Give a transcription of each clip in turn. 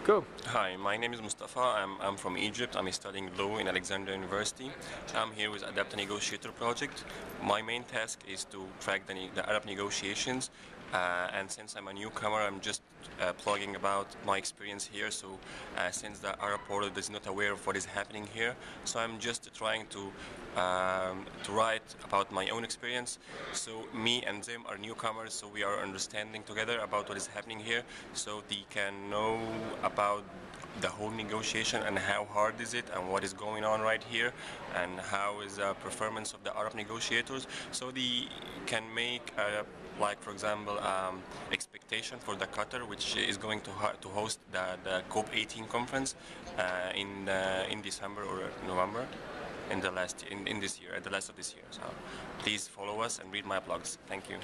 Go. Hi, my name is Mustafa. I'm from Egypt. I'm studying law in Alexandria University. I'm here with Adapt a Negotiator project. My main task is to track the Arab negotiations. And since I'm a newcomer, I'm just plugging about my experience here. So since the Arab world is not aware of what is happening here, so I'm just trying to write about my own experience. So me and them are newcomers, so we are understanding together about what is happening here, so they can know about the whole negotiation and how hard is it and what is going on right here and how is the performance of the Arab negotiators, so they can make like for example expectation for the Qatar, which is going to host the COP18 conference in December or November in this year, at the last of this year. So please follow us and read my blogs. Thank you.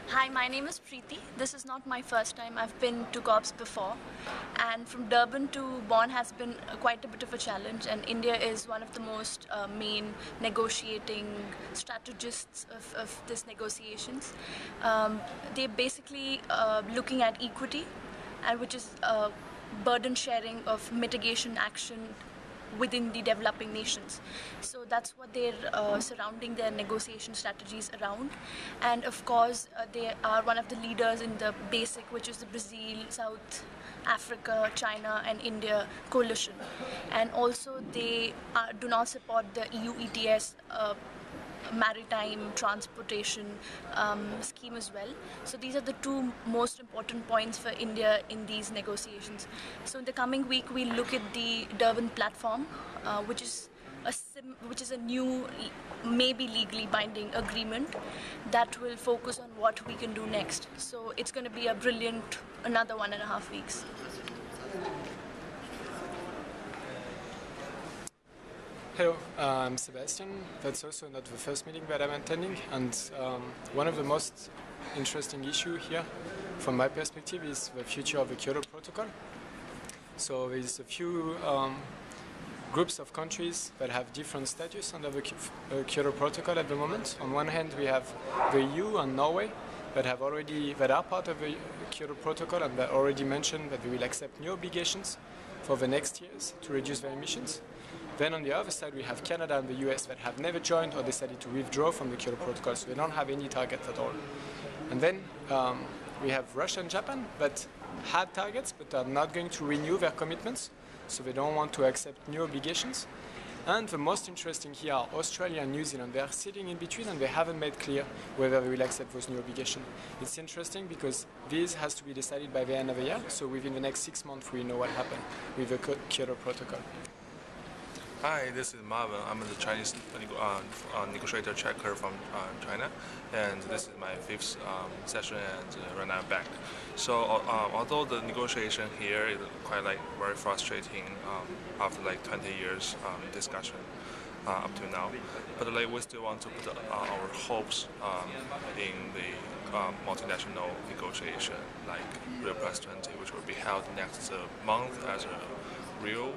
Hi, my name is Preeti. This is not my first time. I've been to COPs before, and from Durban to Bonn has been quite a bit of a challenge, and India is one of the most main negotiating strategists of this negotiations. They're basically looking at equity, and which is burden sharing of mitigation action within the developing nations. So that's what they're surrounding their negotiation strategies around. And of course, they are one of the leaders in the BASIC, which is the Brazil, South Africa, China and India coalition. And also they do not support the EU ETS maritime transportation scheme as well. So these are the two most important points for India in these negotiations. So in the coming week we'll look at the Durban platform, which is a new, maybe legally binding agreement that will focus on what we can do next. So it's going to be a brilliant another 1.5 weeks. Hello, I'm Sebastian. That's also not the first meeting that I'm attending, and one of the most interesting issues here, from my perspective, is the future of the Kyoto Protocol. So there's a few groups of countries that have different status under the Kyoto Protocol at the moment. On one hand, we have the EU and Norway that are part of the Kyoto Protocol and that already mentioned that they will accept new obligations for the next years to reduce their emissions. Then on the other side, we have Canada and the US that have never joined or decided to withdraw from the Kyoto Protocol, so they don't have any targets at all. And then we have Russia and Japan that had targets but are not going to renew their commitments, so they don't want to accept new obligations. And the most interesting here are Australia and New Zealand. They are sitting in between and they haven't made clear whether they will accept those new obligations. It's interesting because this has to be decided by the end of the year, so within the next 6 months we know what happened with the Kyoto Protocol. Hi, this is Marvin. I'm the Chinese negotiator checker from China, and this is my 5th session, and right now I'm back. So although the negotiation here is quite very frustrating after 20 years discussion up to now, but we still want to put our hopes in the multinational negotiation like Rio +20, which will be held next month as a Rio